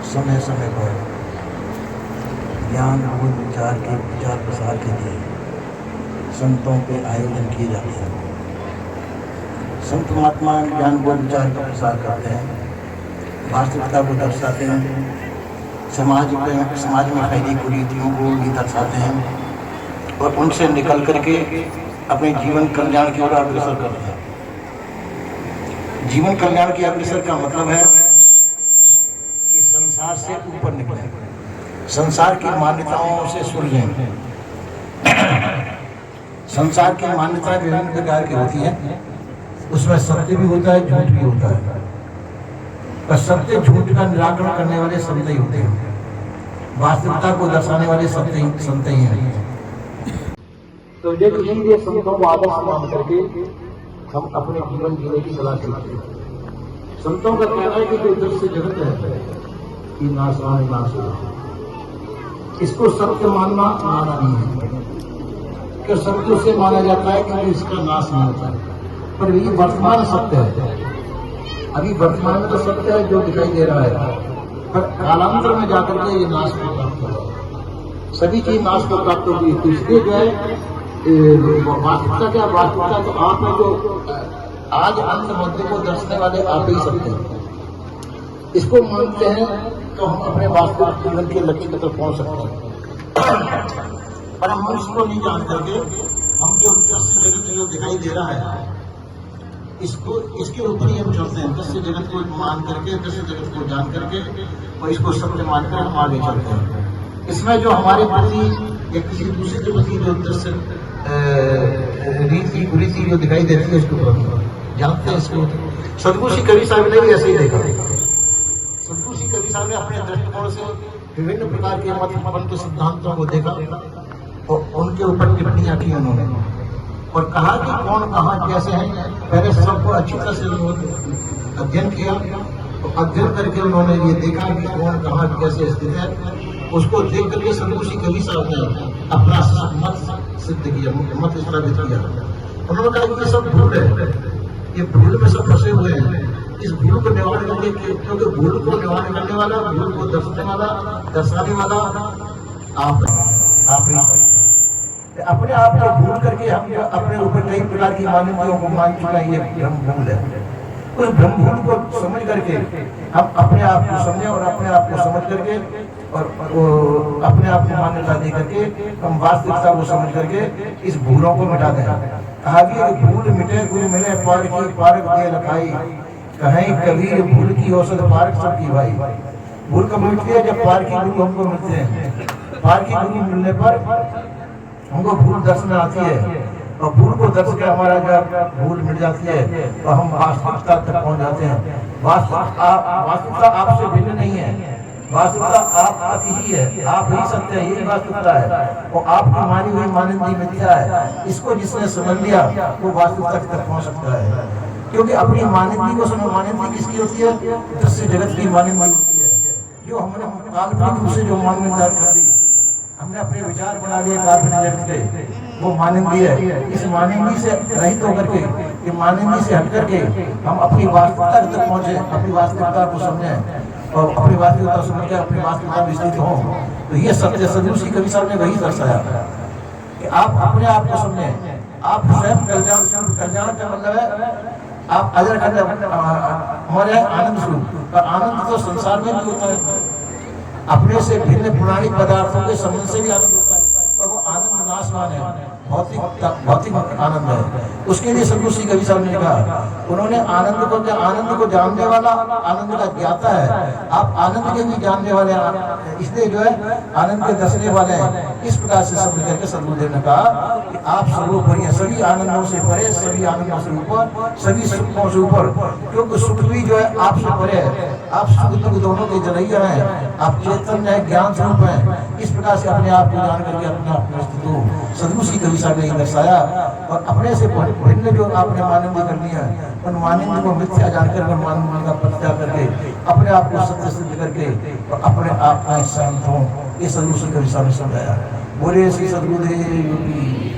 समय समय पर ज्ञान और विचार के प्रचार प्रसार के लिए संतों के आयोजन किए जाते हैं। संत महात्मा ज्ञान व विचार का प्रसार करते हैं, वास्तविकता को दर्शाते हैं, समाज में फैली कुरीतियों को भी दर्शाते हैं और उनसे निकल करके अपने जीवन कल्याण की ओर अग्रसर करते हैं। जीवन कल्याण की अग्रसर का मतलब है कि संसार से ऊपर निकलें, संसार की मान्यताओं से सुलझें। संसार की मान्यताएं विभिन्न प्रकार की होती हैं, उसमें सत्य भी होता है, झूठ भी होता है, पर सत्य झूठ का निराकरण करने वाले संत ही होते हैं, वास्तविकता को दर्शाने वाले संत ही हैं। तो इसीलिए संतों को आदर्श मान करके हम अपने जीवन जीने की सलाह देते हैं। संतों का कहना है कि जो दृश्य जगत है कि नाशवान नाश हो, इसको सत्य मानना माना नहीं है, कि सत्य से माना जाता है कि इसका नाश नहीं होता है, पर ये वर्तमान सत्य है। अभी वर्तमान में तो सत्य है जो दिखाई दे रहा है, पर कालांतर में जाकर के ये नाश को प्राप्त होगा, सभी चीज नाश को प्राप्त होगी। तो इसलिए जो है वास्तविकता क्या, वास्तविकता तो आप में जो आज अंत मध्य को दर्शने वाले आप ही सकते हैं। इसको मानते हैं तो हम अपने वास्तविक जीवन के लक्ष्य तक पहुंच सकते हैं, पर हम इसको नहीं जान करके हम जो दृश्य जगत जो दिखाई दे रहा है इसके ऊपर ही हम चलते हैं। दृश्य जगत को मान करके, दृश्य जगत को जान करके और इसको सत्य मानकर हम आगे चलते हैं। इसमें जो हमारे प्रति या किसी दूसरे के प्रति जो दृश्य रीति कुरीति जो दिखाई देती है उसको जानते हैं। इसको सदगुरु श्री कबीर साहब ने भी ऐसे ही देखा। सदगुरु श्री कबीर साहब ने अपने दृष्टिकोण से विभिन्न प्रकार के मत सिद्धांतों को देखा और उनके ऊपर टिप्पणियां की उन्होंने और कहा कि कौन कहाँ कैसे हैं। पहले सबको अच्छी तरह से उन्होंने अध्ययन किया तो अध्ययन करके उन्होंने ये देखा कि कौन कहाँ कैसे स्थित है। उसको देख करके सदगुरु श्री कबीर साहब ने अपना मत सिद्ध किया, मत स्थापित किया। उन्होंने कहा कि ये सब भूल है, ये भूल में सब फंसे हुए हैं। इस भूल को निवारण करने के, क्योंकि भूल को निवारण करने वाला, भूल को दर्शाने वाला आप ही अपने आप को भूल करके हम अपने ऊपर कई प्रकार की मान्यताओं को मान चुका है। ये ब्रह्म भूल है। उस ब्रह्म भूल को समझ करके हम अपने आप को समझें और अपने आप को समझ करके और अपने आप को मान्यता दे करके हम वास्तविकता को समझ करके इस भूलों को मिटा दें। कहा कि भूल मिटे गुरु मिले पार की पारक दे लखाई, कहीं कबीर भूल की औसत पारक सबकी भाई। भूल कब मिटती है? जब पार की गुरु हमको मिलते हैं। पार की गुरु मिलने पर हमको भूल दर्शन आती है और भूल को दर्श के हमारा जब भूल मिट जाती है तो हम वास्तविकता तक पहुंच जाते हैं। वास्तविकता आपसे भिन्न नहीं है, वास्तविकता आप ही है, आप ही सत्य है, यही वास्तविकता है और आपकी मानी हुई मानंदी मिथ्या है। इसको जिसने समझ लिया वो वास्तविकता तक पहुंच सकता है। क्योंकि अपनी मानंदी को समझ, मानंदी किसकी होती है? दृश्य जगत की मानंदी होती है, जो हमने काल्पनिक रूप से जो मान्यता कर दी, हमने अपने विचार बना लिए काल्पनिक जगत के, वो मानंदी है। इस मानंदी से रहित होकर के, ये मानंदी से हट करके हम अपनी वास्तविकता तक पहुंचे, अपनी वास्तविकता को समझें और अपनी वास्तविकता समझ के अपनी वास्तविकता में स्थित हों। तो ये सत्य सदगुरु श्री कबीर साहब ने वही दर्शाया कि आप अपने आप को समझें। आप स्वयं कल्याण का मतलब है आप अजर हमारे आनंद स्वरूप, और आनंद तो संसार में भी होता है। अपने से भिन्न पुरानी पदार्थों के संबंध से भी आनंद होता है, पर वो आनंद नाशवान है, भौतिक आनंद है। उसके लिए सदगुरु श्री कबीर साहब ने कहा, उन्होंने आनंद को जानने वाला आनंद का ज्ञाता है। आप आनंद के भी जानने वाले, इसलिए जो है आनंद के दर्शने वाले हैं। इस प्रकार से समझ करके सदगुरुदेव ने कहा कि आप सर्वोपरि हैं, सभी आनंदों से परे, सभी आनंदों से ऊपर, सभी सुखों से ऊपर। क्योंकि सुख भी जो है आपसे परे है, आप सुख दुख दोनों के जनैया हैं, आप चैतन्य है, ज्ञान स्वरूप है। इस प्रकार से अपने आप को जान करके अपने आप में स्थित हो। सदगुरु श्री कबीर साहब ने दर्शाया और अपने से भिन्न जो आपने मानंदी करनी है, उन मानंदी को मिथ्या जानकर उन मानंदी का परित्याग करके अपने आप को सत्य सिद्ध करके और अपने आप में शांत हो। ये सदगुरु श्री कबीर साहब ने समझाया। बोले श्री सदगुरुदेव की